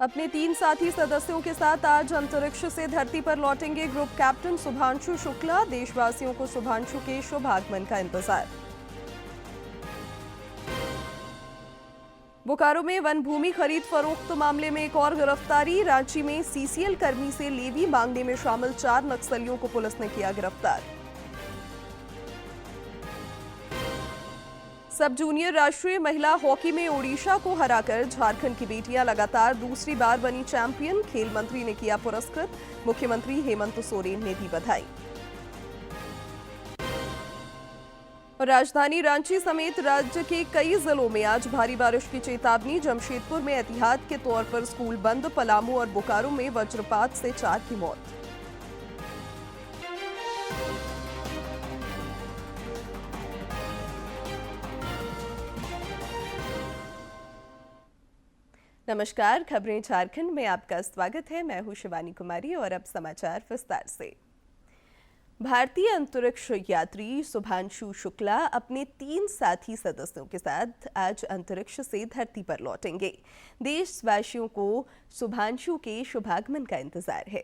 अपने 3 साथी सदस्यों के साथ आज अंतरिक्ष से धरती पर लौटेंगे ग्रुप कैप्टन शुभांशु शुक्ला। देशवासियों को शुभांशु के शुभ आगमन का इंतजार। बोकारो में वन भूमि खरीद फरोख्त मामले में एक और गिरफ्तारी। रांची में सीसीएल कर्मी से लेवी मांगने में शामिल 4 नक्सलियों को पुलिस ने किया गिरफ्तार। सब जूनियर राष्ट्रीय महिला हॉकी में ओडिशा को हराकर झारखंड की बेटियां लगातार दूसरी बार बनी चैंपियन। खेल मंत्री ने किया पुरस्कृत। मुख्यमंत्री हेमंत सोरेन ने दी बधाई। राजधानी रांची समेत राज्य के कई जिलों में आज भारी बारिश की चेतावनी। जमशेदपुर में एहतियात के तौर पर स्कूल बंद। पलामू और बोकारो में वज्रपात से 4 की मौत। नमस्कार, खबरें झारखंड में आपका स्वागत है। मैं हूं शिवानी कुमारी और अब समाचार विस्तार से। भारतीय अंतरिक्ष यात्री शुभांशु शुक्ला अपने 3 साथी सदस्यों के साथ आज अंतरिक्ष से धरती पर लौटेंगे। देशवासियों को शुभांशु के शुभागमन का इंतजार है।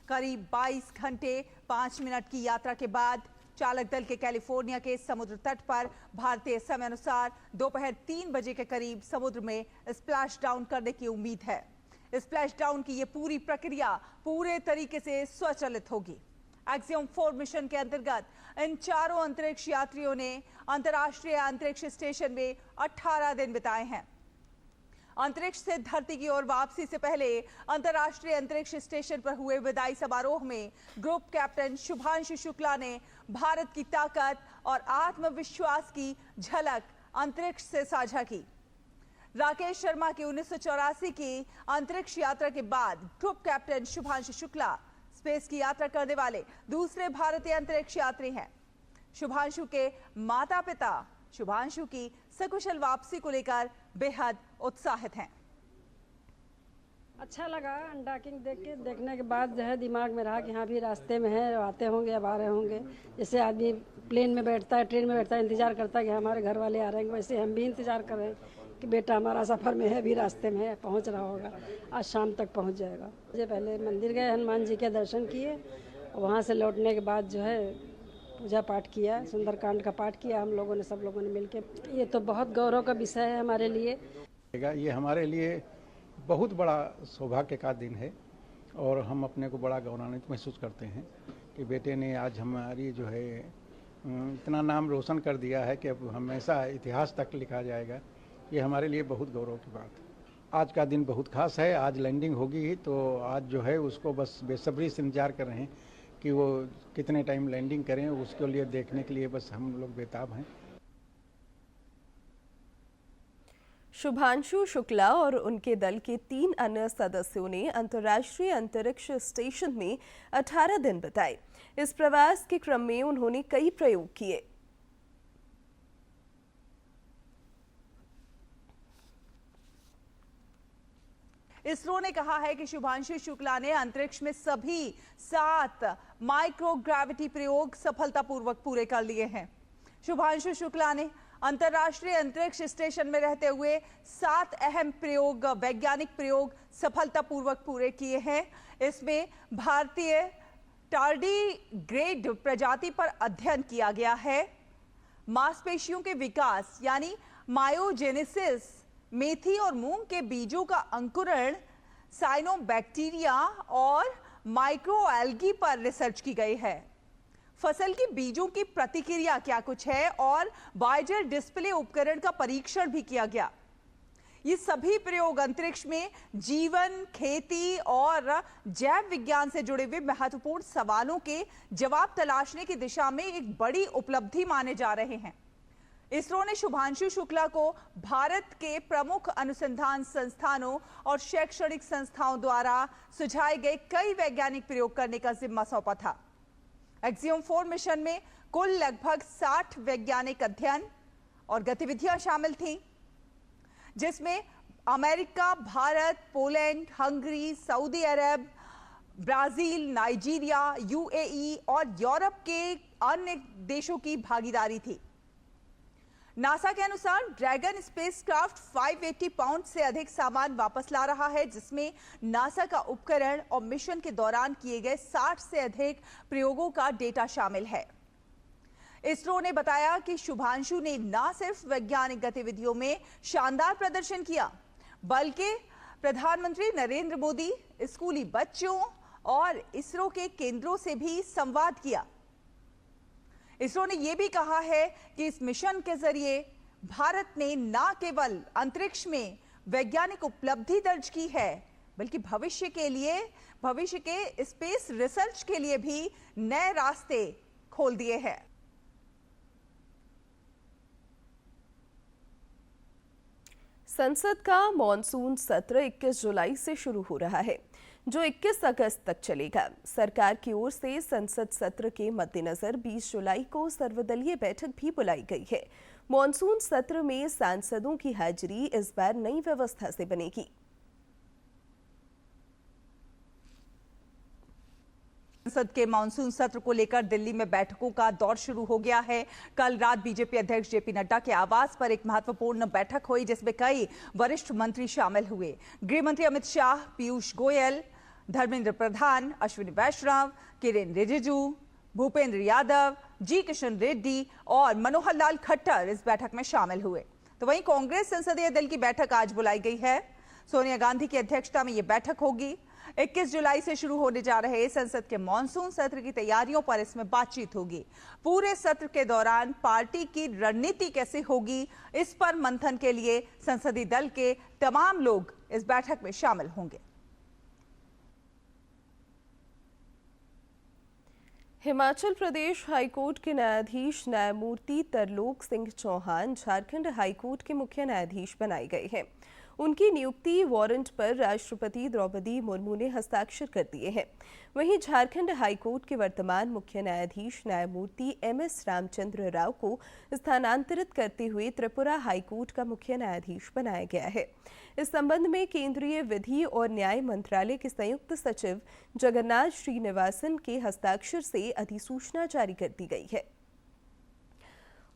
करीब 22 घंटे 5 मिनट की यात्रा के बाद चालक दल के कैलिफोर्निया के समुद्र तट पर भारतीय समय अनुसार दोपहर 3 बजे के करीब समुद्र में स्प्लैश डाउन करने की उम्मीद है। स्प्लैश डाउन की ये पूरी प्रक्रिया पूरे तरीके से स्वचालित होगी। एक्सियम 4 मिशन के अंतर्गत इन चारों अंतरिक्ष यात्रियों ने अंतर्राष्ट्रीय अंतरिक्ष स्टेशन में 18 दिन बिताए हैं। अंतरिक्ष से धरती की ओर वापसी से पहले अंतर्राष्ट्रीय अंतरिक्ष स्टेशन पर हुए विदाई समारोह में ग्रुप कैप्टन शुभांशु शुक्ला ने भारत की ताकत और आत्मविश्वास की झलक अंतरिक्ष से साझा की। राकेश शर्मा की 1984 की अंतरिक्ष यात्रा के बाद group captain Shubhanshu Shukla space की यात्रा करने वाले दूसरे भारतीय अंतरिक्ष यात्री हैं। शुभांशु के माता पिता शुभांशु की सकुशल वापसी को लेकर बेहद उत्साहित हैं। अच्छा लगा अनडॉकिंग देखने के बाद जो है दिमाग में रहा कि हाँ भी रास्ते में है, आते होंगे अब आ रहे होंगे। जैसे आदमी प्लेन में बैठता है, ट्रेन में बैठता है, इंतजार करता है कि हमारे घर वाले आ रहे हैं, वैसे हम भी इंतजार कर रहे हैं कि बेटा हमारा सफ़र में है, भी रास्ते में है, पहुँच रहा होगा, आज शाम तक पहुँच जाएगा। मुझे पहले मंदिर गए, हनुमान जी के दर्शन किए, वहाँ से लौटने के बाद जो है पूजा पाठ किया, सुंदरकांड का पाठ किया हम लोगों ने, सब लोगों ने मिलकर। ये तो बहुत गौरव का विषय है हमारे लिए। ये हमारे लिए बहुत बड़ा सौभाग्य का दिन है और हम अपने को बड़ा गौरवान्वित महसूस करते हैं कि बेटे ने आज हमारी जो है इतना नाम रोशन कर दिया है कि अब हमेशा इतिहास तक लिखा जाएगा। ये हमारे लिए बहुत गौरव की बात है। आज का दिन बहुत खास है। आज लैंडिंग होगी तो आज जो है उसको बस बेसब्री से इंतजार कर रहे हैं कि वो कितने टाइम लैंडिंग करें, उसके लिए देखने के लिए बस हम लोग बेताब हैं। शुभांशु शुक्ला और उनके दल के 3 अन्य सदस्यों ने अंतर्राष्ट्रीय अंतरिक्ष स्टेशन में 18 दिन बिताए। इस प्रवास के क्रम में उन्होंने कई प्रयोग किए। इसरो ने कहा है कि शुभांशु शुक्ला ने अंतरिक्ष में सभी 7 माइक्रोग्रेविटी प्रयोग सफलतापूर्वक पूरे कर लिए हैं। शुभांशु शुक्ला ने अंतर्राष्ट्रीय अंतरिक्ष स्टेशन में रहते हुए 7 अहम प्रयोग, वैज्ञानिक प्रयोग सफलतापूर्वक पूरे किए हैं। इसमें भारतीय टार्डीग्रेड प्रजाति पर अध्ययन किया गया है। मांसपेशियों के विकास यानी मायोजेनेसिस, मेथी और मूंग के बीजों का अंकुरण, साइनोबैक्टीरिया और माइक्रोएल्गी पर रिसर्च की गई है। फसल के बीजों की प्रतिक्रिया क्या कुछ है और वायेजर डिस्प्ले उपकरण का परीक्षण भी किया गया। ये सभी प्रयोग अंतरिक्ष में जीवन, खेती और जैव विज्ञान से जुड़े हुए महत्वपूर्ण सवालों के जवाब तलाशने की दिशा में एक बड़ी उपलब्धि माने जा रहे हैं। इसरो ने शुभांशु शुक्ला को भारत के प्रमुख अनुसंधान संस्थानों और शैक्षणिक संस्थाओं द्वारा सुझाए गए कई वैज्ञानिक प्रयोग करने का जिम्मा सौंपा था। एक्सियम 4 मिशन में कुल लगभग 60 वैज्ञानिक अध्ययन और गतिविधियां शामिल थीं, जिसमें America, Bharat, Poland, Hungary, Saudi Arab, Brazil, Nigeria, UAE और यूरोप के अन्य देशों की भागीदारी थी। नासा के अनुसार ड्रैगन स्पेसक्राफ्ट 580 पाउंड से अधिक सामान वापस ला रहा है, जिसमें नासा का उपकरण और मिशन के दौरान किए गए 60 से अधिक प्रयोगों का डेटा शामिल है। इसरो ने बताया कि शुभांशु ने न सिर्फ वैज्ञानिक गतिविधियों में शानदार प्रदर्शन किया, बल्कि प्रधानमंत्री नरेंद्र मोदी, स्कूली बच्चों और इसरो के केंद्रों से भी संवाद किया। इसरो ने यह भी कहा है कि इस मिशन के जरिए भारत ने न केवल अंतरिक्ष में वैज्ञानिक उपलब्धि दर्ज की है, बल्कि भविष्य के स्पेस रिसर्च के लिए भी नए रास्ते खोल दिए हैं। संसद का मॉनसून सत्र 21 जुलाई से शुरू हो रहा है, जो 21 अगस्त तक चलेगा। सरकार की ओर से संसद सत्र के मद्देनजर 20 जुलाई को सर्वदलीय बैठक भी बुलाई गई है। मॉनसून सत्र में सांसदों की हाजिरी इस बार नई व्यवस्था से बनेगी। संसद के मानसून सत्र को लेकर दिल्ली में बैठकों का दौर शुरू हो गया है। कल रात बीजेपी अध्यक्ष जेपी नड्डा के आवास पर एक महत्वपूर्ण बैठक हुई, जिसमें कई वरिष्ठ मंत्री शामिल हुए। गृह मंत्री अमित शाह, पीयूष गोयल, धर्मेंद्र प्रधान, अश्विनी वैष्णव, किरेन रिजिजू, भूपेंद्र यादव, जी किशन रेड्डी और मनोहर लाल खट्टर इस बैठक में शामिल हुए। तो वहीं कांग्रेस संसदीय दल की बैठक आज बुलाई गई है। सोनिया गांधी की अध्यक्षता में यह बैठक होगी। 21 जुलाई से शुरू होने जा रहे संसद के मॉनसून सत्र की तैयारियों पर इसमें बातचीत होगी। पूरे सत्र के दौरान पार्टी की रणनीति कैसे होगी, इस पर मंथन के लिए संसदीय दल के तमाम लोग इस बैठक में शामिल होंगे। हिमाचल प्रदेश हाईकोर्ट के न्यायाधीश न्यायमूर्ति तरलोक सिंह चौहान झारखंड हाईकोर्ट के मुख्य न्यायाधीश बनाए गए हैं। उनकी नियुक्ति वारंट पर राष्ट्रपति द्रौपदी मुर्मू ने हस्ताक्षर कर दिए हैं। वहीं झारखंड हाईकोर्ट के वर्तमान मुख्य न्यायाधीश न्यायमूर्ति MS रामचंद्र राव को स्थानांतरित करते हुए त्रिपुरा हाईकोर्ट का मुख्य न्यायाधीश बनाया गया है। इस संबंध में केंद्रीय विधि और न्याय मंत्रालय के संयुक्त सचिव जगन्नाथ श्रीनिवासन के हस्ताक्षर से अधिसूचना जारी कर दी गई है।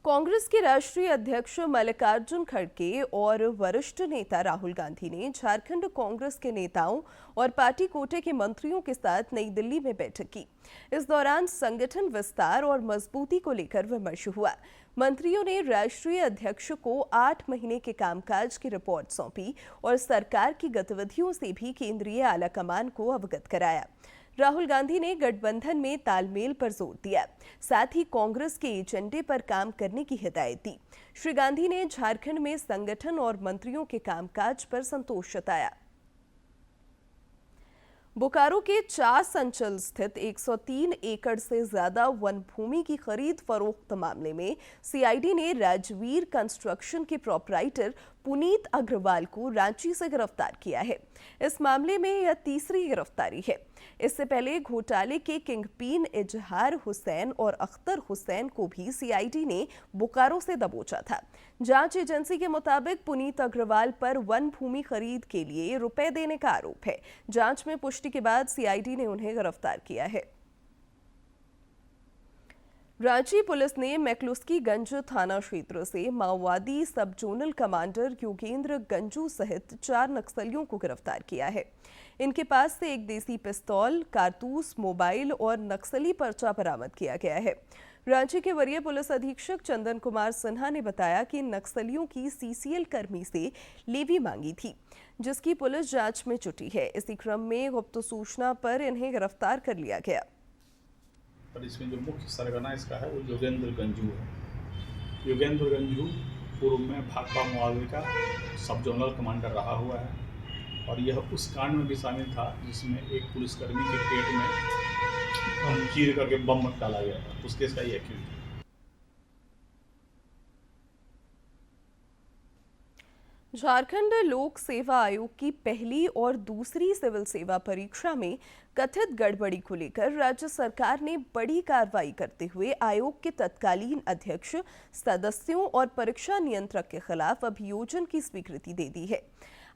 कांग्रेस के राष्ट्रीय अध्यक्ष मल्लिकार्जुन खड़गे और वरिष्ठ नेता राहुल गांधी ने झारखंड कांग्रेस के नेताओं और पार्टी कोटे के मंत्रियों के साथ नई दिल्ली में बैठक की। इस दौरान संगठन विस्तार और मजबूती को लेकर विमर्श हुआ। मंत्रियों ने राष्ट्रीय अध्यक्ष को 8 महीने के कामकाज की रिपोर्ट सौंपी और सरकार की गतिविधियों से भी केंद्रीय आलाकमान को अवगत कराया। राहुल गांधी ने गठबंधन में तालमेल पर जोर दिया, साथ ही कांग्रेस के एजेंडे पर काम करने की हिदायत दी। श्री गांधी ने झारखंड में संगठन और मंत्रियों के कामकाज पर संतोष जताया। बोकारो के चास अंचल स्थित 103 एकड़ से ज्यादा वन भूमि की खरीद फरोख्त मामले में सीआईडी ने राजवीर कंस्ट्रक्शन के प्रोपराइटर पुनीत अग्रवाल को रांची से गिरफ्तार किया है। इस मामले में यह तीसरी गिरफ्तारी है। इससे पहले घोटाले के किंगपिन इजहार हुसैन और अख्तर हुसैन को भी सीआईडी ने बोकारो से दबोचा था। जांच एजेंसी के मुताबिक पुनीत अग्रवाल पर वन भूमि खरीद के लिए रुपए देने का आरोप है। जांच में पुष्टि के बाद सीआईडी ने उन्हें गिरफ्तार किया है। रांची पुलिस ने मैक्लुस्कीगंज थाना क्षेत्र से माओवादी सब जोनल कमांडर योगेंद्र गंजू सहित 4 नक्सलियों को गिरफ्तार किया है। इनके पास से एक देसी पिस्तौल, कारतूस, मोबाइल और नक्सली पर्चा बरामद किया गया है। रांची के वरीय पुलिस अधीक्षक चंदन कुमार सिन्हा ने बताया कि नक्सलियों की सीसीएल कर्मी से लेवी मांगी थी, जिसकी पुलिस जांच में जुटी है। इसी क्रम में गुप्त सूचना पर इन्हें गिरफ्तार कर लिया गया। पर इसमें जो मुख्य सरगना इसका है वो योगेंद्र गंजू है। योगेंद्र गंजू पूर्व में भाकपा माओवादी का सब जोनल कमांडर रहा हुआ है और यह उस कांड में भी शामिल था जिसमें एक पुलिसकर्मी के पेट में चीर करके बम डाला गया था। उस केस का ये एक्यूज है। झारखंड लोक सेवा आयोग की पहली और दूसरी सिविल सेवा परीक्षा में कथित गड़बड़ी को लेकर राज्य सरकार ने बड़ी कार्रवाई करते हुए आयोग के तत्कालीन अध्यक्ष, सदस्यों और परीक्षा नियंत्रक के खिलाफ अभियोजन की स्वीकृति दे दी है।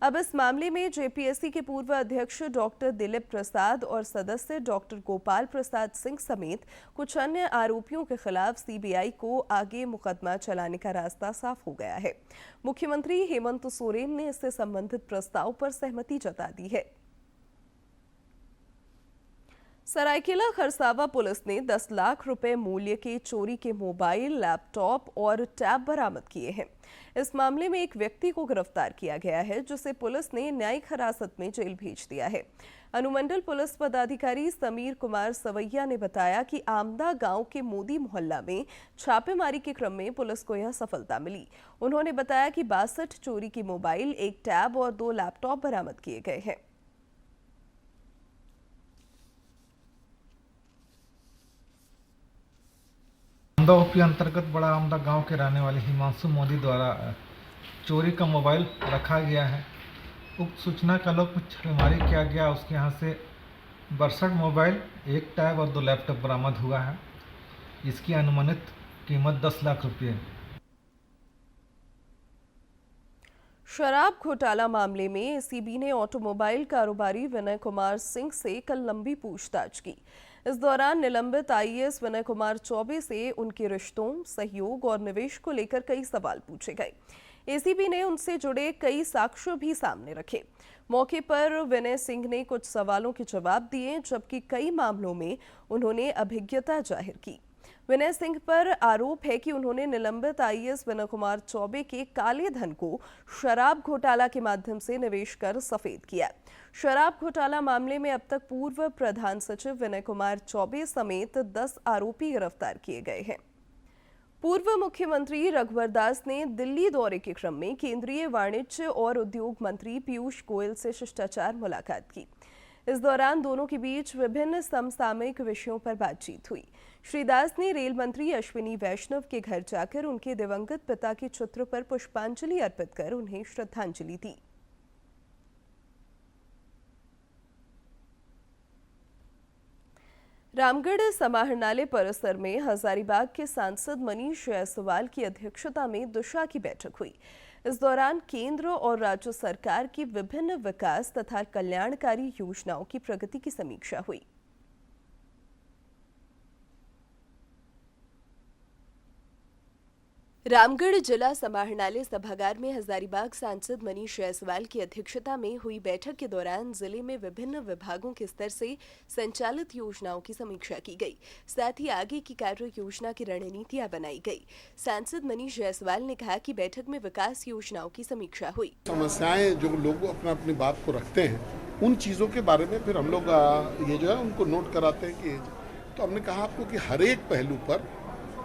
अब इस मामले में जेपीएससी के पूर्व अध्यक्ष डॉक्टर दिलीप प्रसाद और सदस्य डॉक्टर गोपाल प्रसाद सिंह समेत कुछ अन्य आरोपियों के खिलाफ सीबीआई को आगे मुकदमा चलाने का रास्ता साफ हो गया है। मुख्यमंत्री हेमंत सोरेन ने इससे संबंधित प्रस्ताव पर सहमति जता दी है। सरायकेला खरसावा पुलिस ने 10 लाख रुपए मूल्य के चोरी के मोबाइल, लैपटॉप और टैब बरामद किए हैं। इस मामले में एक व्यक्ति को गिरफ्तार किया गया है, जिसे पुलिस ने न्यायिक हिरासत में जेल भेज दिया है। अनुमंडल पुलिस पदाधिकारी समीर कुमार सवैया ने बताया कि आमदा गांव के मोदी मोहल्ला में छापेमारी के क्रम में पुलिस को यह सफलता मिली। उन्होंने बताया कि 62 चोरी की मोबाइल, एक टैब और 2 लैपटॉप बरामद किए गए हैं। आमदा ओपी अंतर्गत बड़ा आमदा गांव के रहने वाले हिमांशु मोदी द्वारा चोरी का मोबाइल रखा गया है। उक्त सूचना का लोग छापेमारी किया गया। उसके यहाँ से 62 मोबाइल, एक टैब और 2 लैपटॉप बरामद हुआ है। इसकी अनुमानित कीमत 10 लाख रुपये। शराब घोटाला मामले में एसीबी ने ऑटोमोबाइल कारोबारी विनय कुमार सिंह से कल लंबी पूछताछ की। इस दौरान निलंबित आईएएस विनय कुमार चौबे से उनके रिश्तों, सहयोग और निवेश को लेकर कई सवाल पूछे गए। एसीबी ने उनसे जुड़े कई साक्ष्य भी सामने रखे। मौके पर विनय सिंह ने कुछ सवालों के जवाब दिए, जबकि कई मामलों में उन्होंने अभिज्ञता जाहिर की। विनय सिंह पर आरोप है कि उन्होंने निलंबित आईएएस विनय कुमार चौबे के काले धन को शराब घोटाला के माध्यम से निवेश कर सफेद किया। शराब घोटाला मामले में अब तक पूर्व प्रधान सचिव विनय कुमार चौबे समेत 10 आरोपी गिरफ्तार किए गए हैं। पूर्व मुख्यमंत्री रघुवर दास ने दिल्ली दौरे के क्रम में केंद्रीय वाणिज्य और उद्योग मंत्री पीयूष गोयल से शिष्टाचार मुलाकात की। इस दौरान दोनों के बीच विभिन्न समसामयिक विषयों पर बातचीत हुई। श्री दास ने रेल मंत्री अश्विनी वैष्णव के घर जाकर उनके दिवंगत पिता के चित्र पर पुष्पांजलि अर्पित कर उन्हें श्रद्धांजलि दी। रामगढ़ समाहरणालय परिसर में हजारीबाग के सांसद मनीष जायसवाल की अध्यक्षता में दिशा की बैठक हुई। इस दौरान केंद्र और राज्य सरकार की विभिन्न विकास तथा कल्याणकारी योजनाओं की प्रगति की समीक्षा हुई। रामगढ़ जिला समाहरणालय सभागार में हजारीबाग सांसद मनीष जायसवाल की अध्यक्षता में हुई बैठक के दौरान जिले में विभिन्न विभागों के स्तर से संचालित योजनाओं की समीक्षा की गई। साथ ही आगे की कार्य योजना की रणनीतियां बनाई गई। सांसद मनीष जायसवाल ने कहा कि बैठक में विकास योजनाओं की समीक्षा हुई। समस्याएं जो लोग अपनी बात को रखते हैं, उन चीज़ों के बारे में फिर हम लोग ये जो है उनको नोट कराते हैं कि तो हमने कहा आपको कि हर एक पहलू पर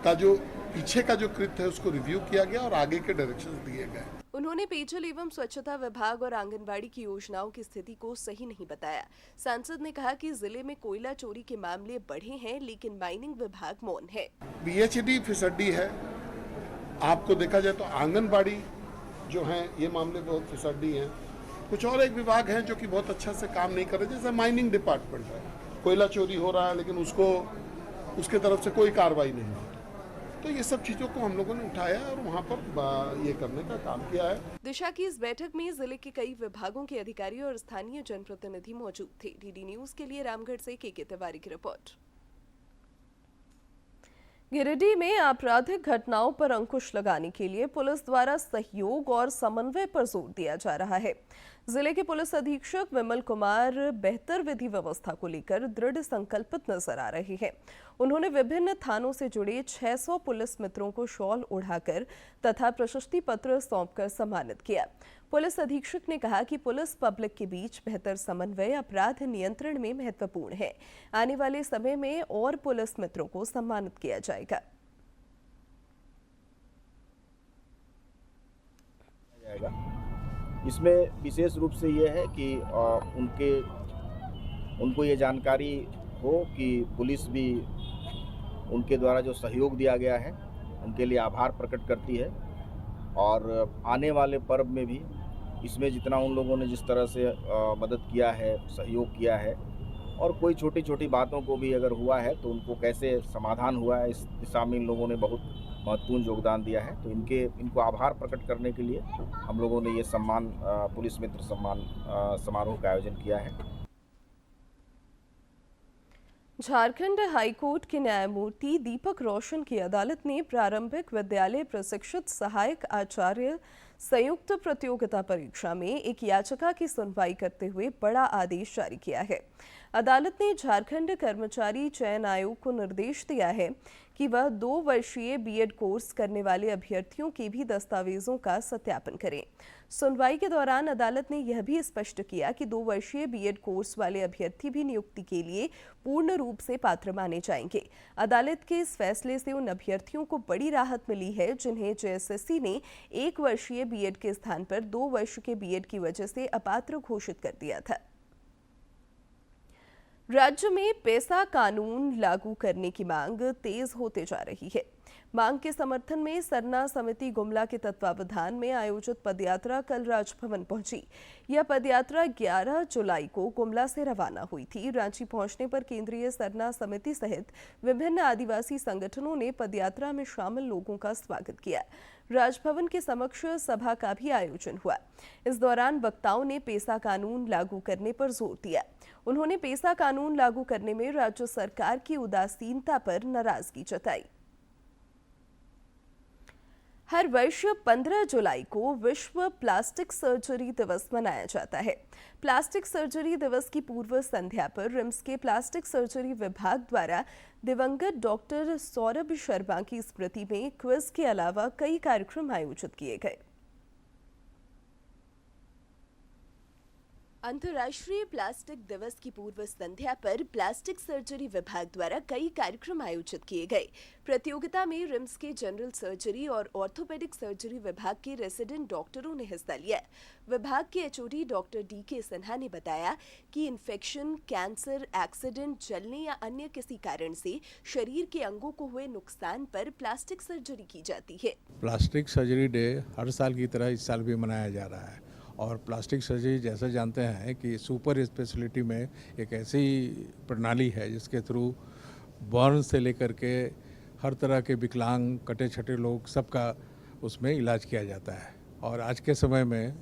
का जो पीछे का जो कृत्य है उसको रिव्यू किया गया और आगे के डायरेक्शंस दिए गए। उन्होंने पेयजल एवं स्वच्छता विभाग और आंगनबाड़ी की योजनाओं की स्थिति को सही नहीं बताया। सांसद ने कहा कि जिले में कोयला चोरी के मामले बढ़े हैं, लेकिन माइनिंग विभाग मौन है। पीएचडी फिसड्डी है। आपको देखा जाए तो आंगनबाड़ी जो है ये मामले बहुत फिसड्डी हैं। कुछ और एक विभाग है जो कि बहुत अच्छा से काम नहीं कर रहे, जैसे माइनिंग डिपार्टमेंट है। कोयला चोरी हो रहा है लेकिन उसके तरफ से कोई कार्रवाई नहीं हुई। तो ये सब चीजों को हम लोगों ने उठाया और वहाँ पर ये करने का काम किया है। दिशा की इस बैठक में जिले के कई विभागों के अधिकारी और स्थानीय जनप्रतिनिधि मौजूद थे। डीडी न्यूज के लिए रामगढ़ से के तिवारी की रिपोर्ट। गिरिडीह में आपराधिक घटनाओं पर अंकुश लगाने के लिए पुलिस द्वारा सहयोग और समन्वय पर जोर दिया जा रहा है। जिले के पुलिस अधीक्षक विमल कुमार बेहतर विधि व्यवस्था को लेकर दृढ़ संकल्पित नजर आ रहे हैं। उन्होंने विभिन्न थानों से जुड़े 600 पुलिस मित्रों को शॉल ओढ़ाकर तथा प्रशस्ति पत्र सौंपकर सम्मानित किया। पुलिस अधीक्षक ने कहा कि पुलिस पब्लिक के बीच बेहतर समन्वय अपराध नियंत्रण में महत्वपूर्ण है। आने वाले समय में और पुलिस मित्रों को सम्मानित किया जाएगा। इसमें विशेष रूप से ये है कि उनको ये जानकारी हो कि पुलिस भी उनके द्वारा जो सहयोग दिया गया है उनके लिए आभार प्रकट करती है। और आने वाले पर्व में भी इसमें जितना उन लोगों ने जिस तरह से मदद किया है, सहयोग किया है, और कोई छोटी छोटी बातों को भी अगर हुआ है तो उनको कैसे समाधान हुआ है, इस दिशा में इन लोगों ने बहुत महत्वपूर्ण योगदान दिया है। तो इनको आभार प्रकट करने के लिए हम लोगों ने ये सम्मान पुलिस मित्र सम्मान समारोह का आयोजन किया है। झारखंड हाईकोर्ट के न्यायमूर्ति दीपक रोशन की अदालत ने प्रारंभिक विद्यालय प्रशिक्षित सहायक आचार्य संयुक्त प्रतियोगिता परीक्षा में एक याचिका की सुनवाई करते हुए बड़ा आदेश जारी किया है। अदालत ने झारखंड कर्मचारी चयन आयोग को निर्देश दिया है कि वह 2 वर्षीय बीएड कोर्स करने वाले अभ्यर्थियों के भी दस्तावेजों का सत्यापन करें। सुनवाई के दौरान अदालत ने यह भी स्पष्ट किया कि 2 वर्षीय बीएड कोर्स वाले अभ्यर्थी भी नियुक्ति के लिए पूर्ण रूप से पात्र माने जाएंगे। अदालत के इस फैसले से उन अभ्यर्थियों को बड़ी राहत मिली है जिन्हें जेएसएससी ने 1 वर्षीय बीएड के स्थान पर 2 वर्ष के बीएड की वजह से अपात्र घोषित कर दिया था। राज्य में पेसा कानून लागू करने की मांग तेज होते जा रही है। मांग के समर्थन में सरना समिति गुमला के तत्वावधान में आयोजित पदयात्रा कल राजभवन पहुंची। यह पदयात्रा 11 जुलाई को गुमला से रवाना हुई थी। रांची पहुंचने पर केंद्रीय सरना समिति सहित विभिन्न आदिवासी संगठनों ने पदयात्रा में शामिल लोगों का स्वागत किया। राजभवन के समक्ष सभा का भी आयोजन हुआ। इस दौरान वक्ताओं ने पेसा कानून लागू करने पर जोर दिया। उन्होंने पेसा कानून लागू करने में राज्य सरकार की उदासीनता पर नाराजगी जताई। हर वर्ष 15 जुलाई को विश्व प्लास्टिक सर्जरी दिवस मनाया जाता है। प्लास्टिक सर्जरी दिवस की पूर्व संध्या पर रिम्स के प्लास्टिक सर्जरी विभाग द्वारा दिवंगत डॉक्टर सौरभ शर्मा की स्मृति में क्विज के अलावा कई कार्यक्रम आयोजित किए गए। अंतर्राष्ट्रीय प्लास्टिक दिवस की पूर्व संध्या पर प्लास्टिक सर्जरी विभाग द्वारा कई कार्यक्रम आयोजित किए गए। प्रतियोगिता में रिम्स के जनरल सर्जरी और ऑर्थोपेडिक सर्जरी विभाग के रेसिडेंट डॉक्टरों ने हिस्सा लिया। विभाग के एचओडी डॉक्टर डीके सिन्हा ने बताया कि इन्फेक्शन, कैंसर, एक्सीडेंट, जलने या अन्य किसी कारण से शरीर के अंगों को हुए नुकसान पर प्लास्टिक सर्जरी की जाती है। प्लास्टिक सर्जरी डे हर साल की तरह इस साल भी मनाया जा रहा है और प्लास्टिक सर्जरी जैसा जानते हैं कि सुपर स्पेशलिटी में एक ऐसी प्रणाली है जिसके थ्रू बर्न से लेकर के हर तरह के विकलांग, कटे छटे लोग सबका उसमें इलाज किया जाता है और आज के समय में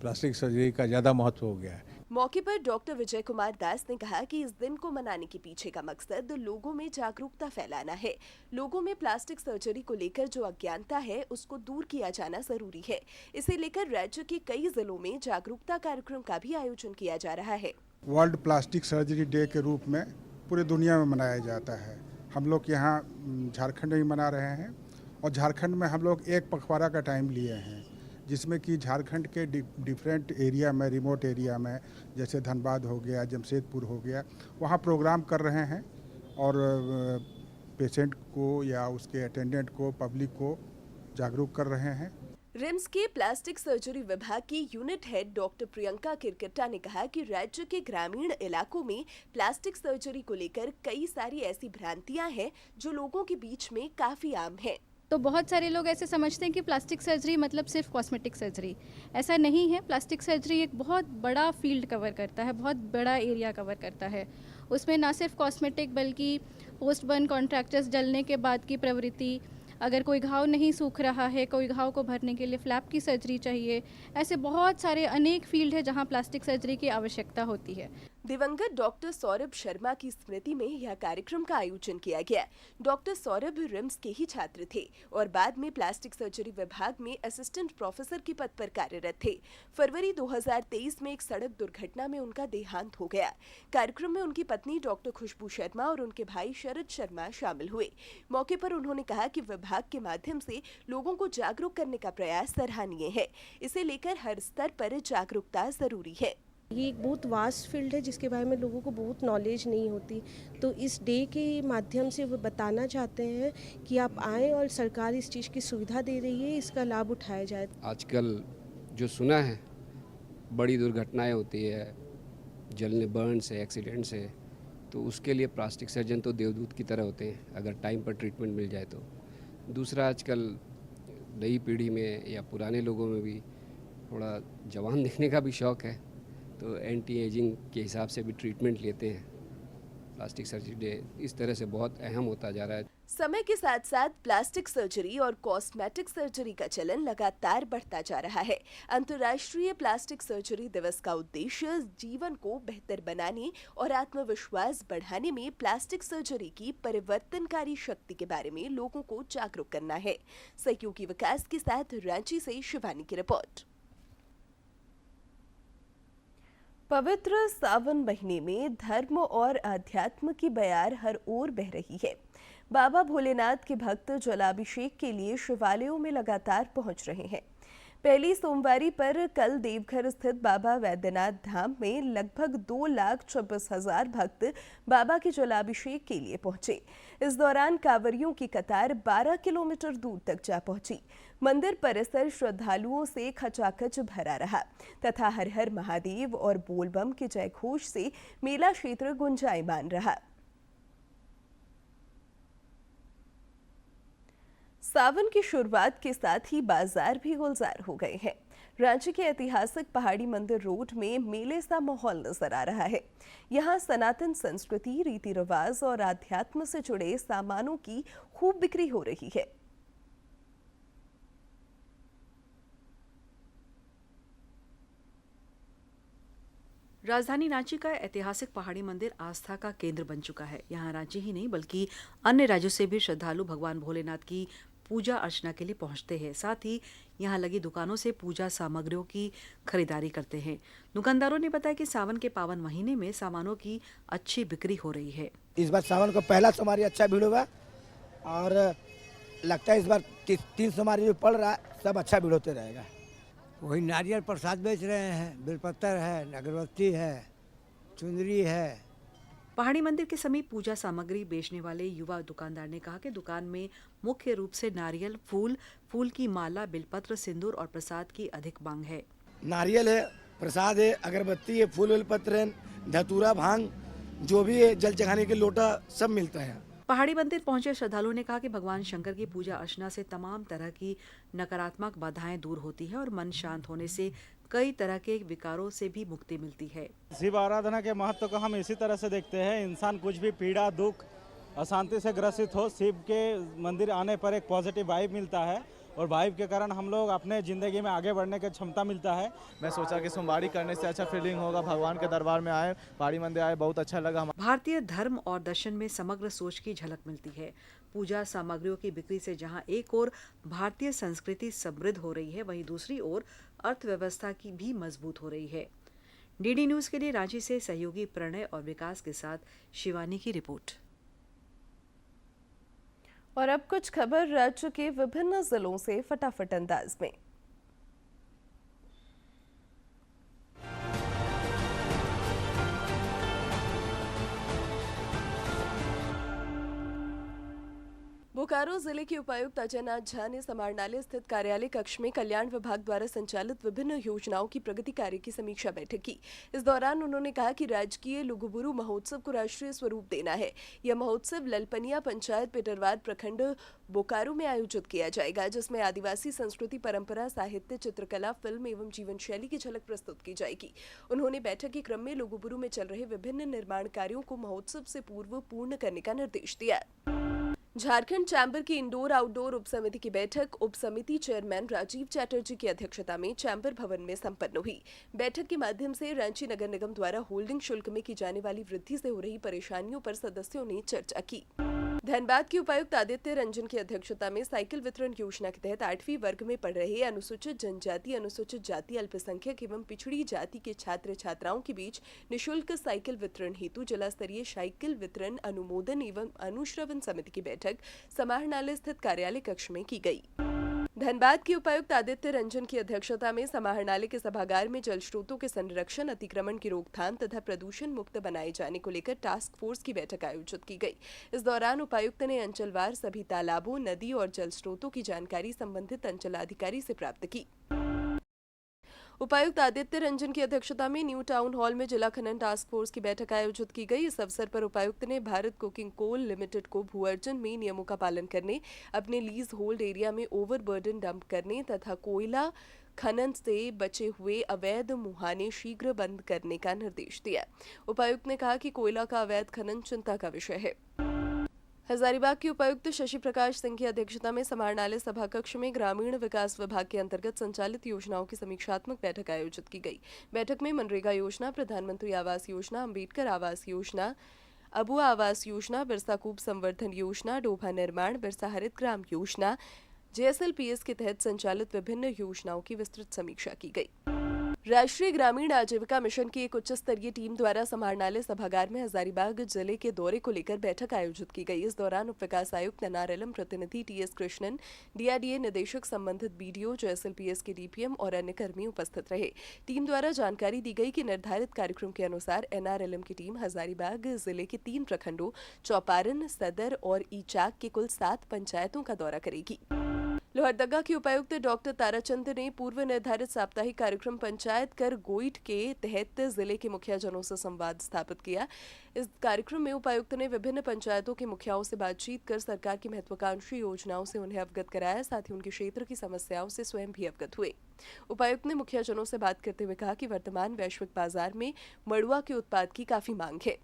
प्लास्टिक सर्जरी का ज़्यादा महत्व हो गया है। मौके पर डॉक्टर विजय कुमार दास ने कहा कि इस दिन को मनाने के पीछे का मकसद लोगों में जागरूकता फैलाना है। लोगों में प्लास्टिक सर्जरी को लेकर जो अज्ञानता है उसको दूर किया जाना जरूरी है। इसे लेकर राज्य के कई जिलों में जागरूकता कार्यक्रम का भी आयोजन किया जा रहा है। वर्ल्ड प्लास्टिक सर्जरी डे के रूप में पूरी दुनिया में मनाया जाता है। हम लोग यहाँ झारखंड में मना रहे हैं और झारखंड में हम लोग एक पखवाड़ा का टाइम लिए हैं जिसमें कि झारखंड के डिफरेंट एरिया में, रिमोट एरिया में, जैसे धनबाद हो गया, जमशेदपुर हो गया, वहाँ प्रोग्राम कर रहे हैं और पेशेंट को या उसके अटेंडेंट को, पब्लिक को जागरूक कर रहे हैं। रिम्स के प्लास्टिक सर्जरी विभाग की यूनिट हेड डॉक्टर प्रियंका किरकिट्टा ने कहा कि राज्य के ग्रामीण इलाकों में प्लास्टिक सर्जरी को लेकर कई सारी ऐसी भ्रांतियां हैं जो लोगों के बीच में काफी आम है। तो बहुत सारे लोग ऐसे समझते हैं कि प्लास्टिक सर्जरी मतलब सिर्फ कॉस्मेटिक सर्जरी। ऐसा नहीं है। प्लास्टिक सर्जरी एक बहुत बड़ा फील्ड कवर करता है, बहुत बड़ा एरिया कवर करता है। उसमें ना सिर्फ कॉस्मेटिक बल्कि पोस्ट बर्न कॉन्ट्रैक्चर्स, जलने के बाद की प्रवृत्ति, अगर कोई घाव नहीं सूख रहा है, कोई घाव को भरने के लिए फ्लैप की सर्जरी चाहिए, ऐसे बहुत सारे अनेक फील्ड है जहां प्लास्टिक सर्जरी की आवश्यकता होती है। दिवंगत डॉक्टर सौरभ शर्मा की स्मृति में यह कार्यक्रम का आयोजन किया गया। डॉक्टर सौरभ रिम्स के ही छात्र थे और बाद में प्लास्टिक सर्जरी विभाग में असिस्टेंट प्रोफेसर के पद पर कार्यरत थे। फरवरी 2023 में एक सड़क दुर्घटना में उनका देहांत हो गया। कार्यक्रम में उनकी पत्नी डॉक्टर खुशबू शर्मा और उनके भाई शरद शर्मा शामिल हुए। मौके पर उन्होंने कहा कि विभाग के माध्यम से लोगों को जागरूक करने का प्रयास सराहनीय है। इसे लेकर हर स्तर पर जागरूकता जरूरी है। ये एक बहुत वास्ट फील्ड है जिसके बारे में लोगों को बहुत नॉलेज नहीं होती, तो इस डे के माध्यम से वो बताना चाहते हैं कि आप आएँ और सरकार इस चीज़ की सुविधा दे रही है, इसका लाभ उठाया जाए। आजकल जो सुना है बड़ी दुर्घटनाएं होती है, जलने, बर्न से, एक्सीडेंट से, तो उसके लिए प्लास्टिक सर्जन तो देवदूत की तरह होते हैं अगर टाइम पर ट्रीटमेंट मिल जाए तो। दूसरा, आजकल नई पीढ़ी में या पुराने लोगों में भी थोड़ा जवान दिखने का भी शौक़ है, तो एंटी एजिंग के हिसाब से भी ट्रीटमेंट लेते हैं। प्लास्टिक सर्जरी डे इस तरह से बहुत अहम होता जा रहा है। समय के साथ साथ प्लास्टिक सर्जरी और कॉस्मेटिक सर्जरी का चलन लगातार बढ़ता जा रहा है। अंतर्राष्ट्रीय प्लास्टिक सर्जरी दिवस का उद्देश्य जीवन को बेहतर बनाने और आत्मविश्वास बढ़ाने में प्लास्टिक सर्जरी की परिवर्तनकारी शक्ति के बारे में लोगों को जागरूक करना है। सहयोगी विकास के साथ रांची से शिवानी की रिपोर्ट। पवित्र सावन महीने में धर्म और अध्यात्म की बयार हर ओर बह रही है। बाबा भोलेनाथ के भक्त जलाभिषेक के लिए शिवालयों में लगातार पहुंच रहे हैं। पहली सोमवारी पर कल देवघर स्थित बाबा वैद्यनाथ धाम में लगभग 2,26,000 भक्त बाबा के जलाभिषेक के लिए पहुंचे। इस दौरान कांवरियों की कतार 12 किलोमीटर दूर तक जा पहुंची। मंदिर परिसर श्रद्धालुओं से खचाखच भरा रहा तथा हर हर महादेव और बोलबम के जयघोष से मेला क्षेत्र गुंजायमान रहा। सावन की शुरुआत के साथ ही बाजार भी गुलजार हो गए हैं। रांची के ऐतिहासिक पहाड़ी मंदिर रोड में मेले सा माहौल नजर आ रहा है। यहाँ सनातन संस्कृति, रीति रिवाज और आध्यात्म से जुड़े सामानों की खूब बिक्री हो रही है। राजधानी रांची का ऐतिहासिक पहाड़ी मंदिर आस्था का केंद्र बन चुका है। यहाँ रांची ही नहीं बल्कि अन्य राज्यों से भी श्रद्धालु भगवान भोलेनाथ की पूजा अर्चना के लिए पहुंचते हैं। साथ ही यहाँ लगी दुकानों से पूजा सामग्रियों की खरीदारी करते हैं। दुकानदारों ने बताया कि सावन के पावन महीने में सामानों की अच्छी बिक्री हो रही है। इस बार सावन का पहला सोमवारी अच्छा भीड़ होगा और लगता है इस बार 3 सोमवारी जो पड़ रहा है सब अच्छा भीड़ होते रहेगा। वही नारियल प्रसाद बेच रहे हैं, बेलपत्र है, अगरबत्ती है, चुंदरी है। पहाड़ी मंदिर के समीप पूजा सामग्री बेचने वाले युवा दुकानदार ने कहा कि दुकान में मुख्य रूप से नारियल, फूल की माला, बेलपत्र, सिंदूर और प्रसाद की अधिक मांग है। नारियल है, प्रसाद है, अगरबत्ती है, फूल बेलपत्र है, धतूरा, भांग, जो भी है, जल चढ़ाने के लोटा सब मिलता है। पहाड़ी मंदिर पहुंचे श्रद्धालुओं ने कहा कि भगवान शंकर की पूजा अर्चना से तमाम तरह की नकारात्मक बाधाएं दूर होती है और मन शांत होने से कई तरह के विकारों से भी मुक्ति मिलती है। शिव आराधना के महत्व को हम इसी तरह से देखते हैं। इंसान कुछ भी पीड़ा, दुख, अशांति से ग्रसित हो, शिव के मंदिर आने पर एक पॉजिटिव वाइब मिलता है और वाइब के कारण हम लोग अपने ज़िंदगी में आगे बढ़ने की क्षमता मिलता है। मैं सोचा कि सोमवारी करने से अच्छा फीलिंग होगा, भगवान के दरबार में आए, पहाड़ी मंदिर आए, बहुत अच्छा लगा। भारतीय धर्म और दर्शन में समग्र सोच की झलक मिलती है। पूजा सामग्रियों की बिक्री से जहां एक ओर भारतीय संस्कृति समृद्ध हो रही है, वहीं दूसरी ओर अर्थव्यवस्था की भी मजबूत हो रही है। डीडी न्यूज़ के लिए रांची से सहयोगी प्रणय और विकास के साथ शिवानी की रिपोर्ट। और अब कुछ खबर राज्य के विभिन्न जिलों से फटाफट अंदाज में। बोकारो जिले के उपायुक्त अजयनाथ झा ने समाहरणालय स्थित कार्यालय कक्ष में कल्याण विभाग द्वारा संचालित विभिन्न योजनाओं की प्रगति कार्य की समीक्षा बैठक की। इस दौरान उन्होंने कहा कि राजकीय लुगुबुरु महोत्सव को राष्ट्रीय स्वरूप देना है। यह महोत्सव ललपनिया पंचायत पेटरवाद प्रखंड बोकारो में आयोजित किया जाएगा, जिसमें आदिवासी संस्कृति, परंपरा, साहित्य, चित्रकला, फिल्म एवं जीवन शैली की झलक प्रस्तुत की जाएगी। उन्होंने बैठक के क्रम में लुगुबुरु में चल रहे विभिन्न निर्माण कार्यों को महोत्सव से पूर्व पूर्ण करने का निर्देश दिया। झारखंड चैम्बर की इंडोर आउटडोर उप समिति की बैठक उप समिति चेयरमैन राजीव चैटर्जी की अध्यक्षता में चैम्बर भवन में संपन्न हुई। बैठक के माध्यम से रांची नगर निगम द्वारा होल्डिंग शुल्क में की जाने वाली वृद्धि से हो रही परेशानियों पर सदस्यों ने चर्चा की। धनबाद के उपायुक्त आदित्य रंजन की अध्यक्षता में साइकिल वितरण योजना के तहत 8वीं वर्ग में पढ़ रहे अनुसूचित जनजाति, अनुसूचित जाति, अल्पसंख्यक एवं पिछड़ी जाति के छात्र छात्राओं के बीच निःशुल्क साइकिल वितरण हेतु जिला स्तरीय साइकिल वितरण अनुमोदन एवं अनुश्रवण समिति की बैठक समाहरणालय स्थित कार्यालय कक्ष में की गई। धनबाद के उपायुक्त आदित्य रंजन की अध्यक्षता में समाहरणालय के सभागार में जल स्रोतों के संरक्षण, अतिक्रमण की रोकथाम तथा प्रदूषण मुक्त बनाए जाने को लेकर टास्क फोर्स की बैठक आयोजित की गई। इस दौरान उपायुक्त ने अंचलवार सभी तालाबों, नदी और जल स्रोतों की जानकारी संबंधित अंचलाधिकारी से प्राप्त की। उपायुक्त आदित्य रंजन की अध्यक्षता में न्यू टाउन हॉल में जिला खनन टास्क फोर्स की बैठक आयोजित की गई। इस अवसर पर उपायुक्त ने भारत कोकिंग कोल लिमिटेड को भू-अर्जन में नियमों का पालन करने, अपने लीज होल्ड एरिया में ओवरबर्डन डंप करने तथा कोयला खनन से बचे हुए अवैध मुहाने शीघ्र बंद करने का निर्देश दिया। उपायुक्त ने कहा कि कोयला का अवैध खनन चिंता का विषय है। हजारीबाग के उपायुक्त शशि प्रकाश सिंह की अध्यक्षता में समाहरणालय सभा कक्ष में ग्रामीण विकास विभाग के अंतर्गत संचालित योजनाओं की समीक्षात्मक बैठक आयोजित की गई। बैठक में मनरेगा योजना, प्रधानमंत्री आवास योजना, अंबेडकर आवास योजना, अबुआ आवास योजना, बिरसा कूप संवर्धन योजना, डोभा निर्माण, बिरसा हरित ग्राम योजना, JSLPS के तहत संचालित विभिन्न योजनाओं की विस्तृत समीक्षा की गई। राष्ट्रीय ग्रामीण आजीविका मिशन की एक उच्च स्तरीय टीम द्वारा समाहरणालय सभागार में हजारीबाग जिले के दौरे को लेकर बैठक आयोजित की गई। इस दौरान उप विकास आयुक्त NRLM प्रतिनिधि TS कृष्णन, DRDA निदेशक, संबंधित BDO, JSLPS के DPM और अन्य कर्मी उपस्थित रहे। टीम द्वारा जानकारी दी गई कि निर्धारित कार्यक्रम के अनुसार NRLM की टीम हजारीबाग जिले के 3 प्रखंडों चौपारण, सदर और ईचाक के कुल 7 पंचायतों का दौरा करेगी। लोहरदगा के उपायुक्त डॉक्टर ताराचंद ने पूर्व निर्धारित साप्ताहिक कार्यक्रम पंचायत कर गोइठ के तहत जिले के मुखियाजनों से संवाद स्थापित किया। इस कार्यक्रम में उपायुक्त ने विभिन्न पंचायतों के मुखियाओं से बातचीत कर सरकार की महत्वाकांक्षी योजनाओं से उन्हें अवगत कराया, साथ ही उनके क्षेत्र की समस्याओं से स्वयं भी अवगत हुए। उपायुक्त ने मुखियाजनों से बात करते हुए कहा कि वर्तमान वैश्विक बाजार में मड़ुआ के उत्पाद की काफी मांग है।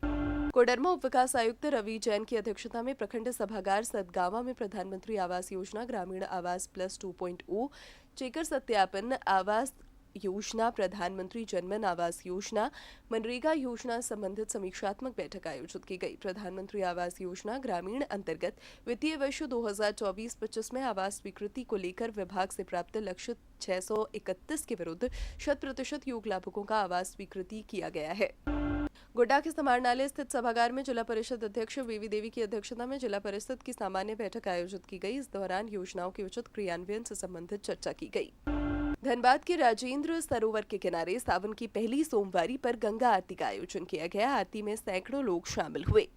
कोडरमा उप विकास आयुक्त रवि जैन की अध्यक्षता में प्रखंड सभागार सदगावा में प्रधानमंत्री आवास योजना, ग्रामीण आवास प्लस 2.0, चेकर सत्यापन आवास योजना, प्रधानमंत्री जनमन आवास योजना, मनरेगा योजना संबंधित समीक्षात्मक बैठक आयोजित की गई। प्रधानमंत्री आवास योजना ग्रामीण अंतर्गत वित्तीय वर्ष 2024-25 में आवास स्वीकृति को लेकर विभाग से प्राप्त लक्ष्य 631 के विरुद्ध 100% योग्य लाभुकों का आवास स्वीकृति किया गया है। गोड्डा के समाहरणालय स्थित सभागार में जिला परिषद अध्यक्ष वीवी देवी की अध्यक्षता में जिला परिषद की सामान्य बैठक आयोजित की गई। इस दौरान योजनाओं के उचित क्रियान्वयन से संबंधित चर्चा की गई। धनबाद के राजेंद्र सरोवर के किनारे सावन की पहली सोमवारी पर गंगा आरती का आयोजन किया गया। आरती में सैकड़ों लोग शामिल हुए।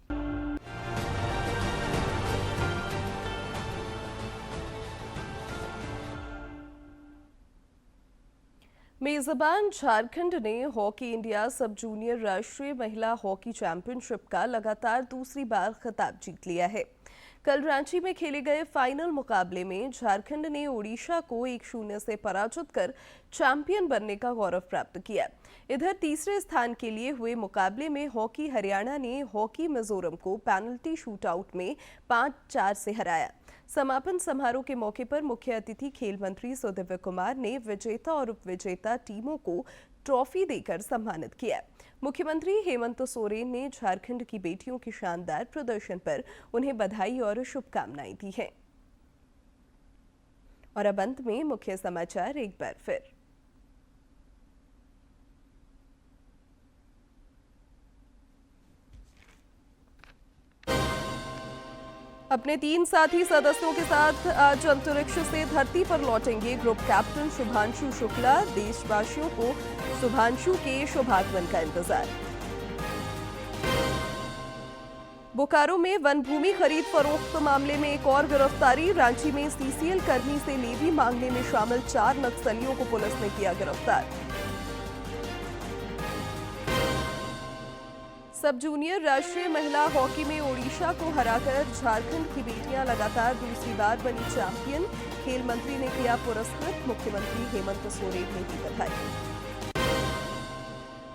मेजबान झारखंड ने हॉकी इंडिया सब जूनियर राष्ट्रीय महिला हॉकी चैंपियनशिप का लगातार दूसरी बार खिताब जीत लिया है। कल रांची में खेले गए फाइनल मुकाबले में झारखंड ने ओडिशा को 1-0 से पराजित कर चैंपियन बनने का गौरव प्राप्त किया। इधर तीसरे स्थान के लिए हुए मुकाबले में हॉकी हरियाणा ने हॉकी मिजोरम को पेनल्टी शूटआउट में 5-4 से हराया। समापन समारोह के मौके पर मुख्य अतिथि खेल मंत्री सुदिव्य कुमार ने विजेता और उपविजेता टीमों को ट्रॉफी देकर सम्मानित किया। मुख्यमंत्री हेमंत सोरेन ने झारखंड की बेटियों के शानदार प्रदर्शन पर उन्हें बधाई और शुभकामनाएं दी हैं। और अब अंत में मुख्य समाचार एक बार फिर। अपने 3 साथी सदस्यों के साथ आज अंतरिक्ष से धरती पर लौटेंगे ग्रुप कैप्टन शुभांशु शुक्ला। देशवासियों को शुभांशु के शुभागमन का इंतजार। बोकारो में वन भूमि खरीद फरोख्त मामले में एक और गिरफ्तारी। रांची में CCL कर्मी से लेवी मांगने में शामिल 4 नक्सलियों को पुलिस ने किया गिरफ्तार। सब जूनियर राष्ट्रीय महिला हॉकी में ओडिशा को हराकर झारखंड की बेटियां लगातार दूसरी बार बनी चैंपियन। खेल मंत्री ने किया पुरस्कृत। मुख्यमंत्री हेमंत सोरेन ने दी बधाई।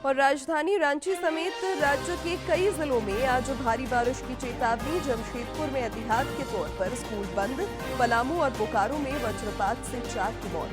और राजधानी रांची समेत राज्य के कई जिलों में आज भारी बारिश की चेतावनी। जमशेदपुर में एहतियात के तौर पर स्कूल बंद। पलामू और बोकारो में वज्रपात से 4 की मौत।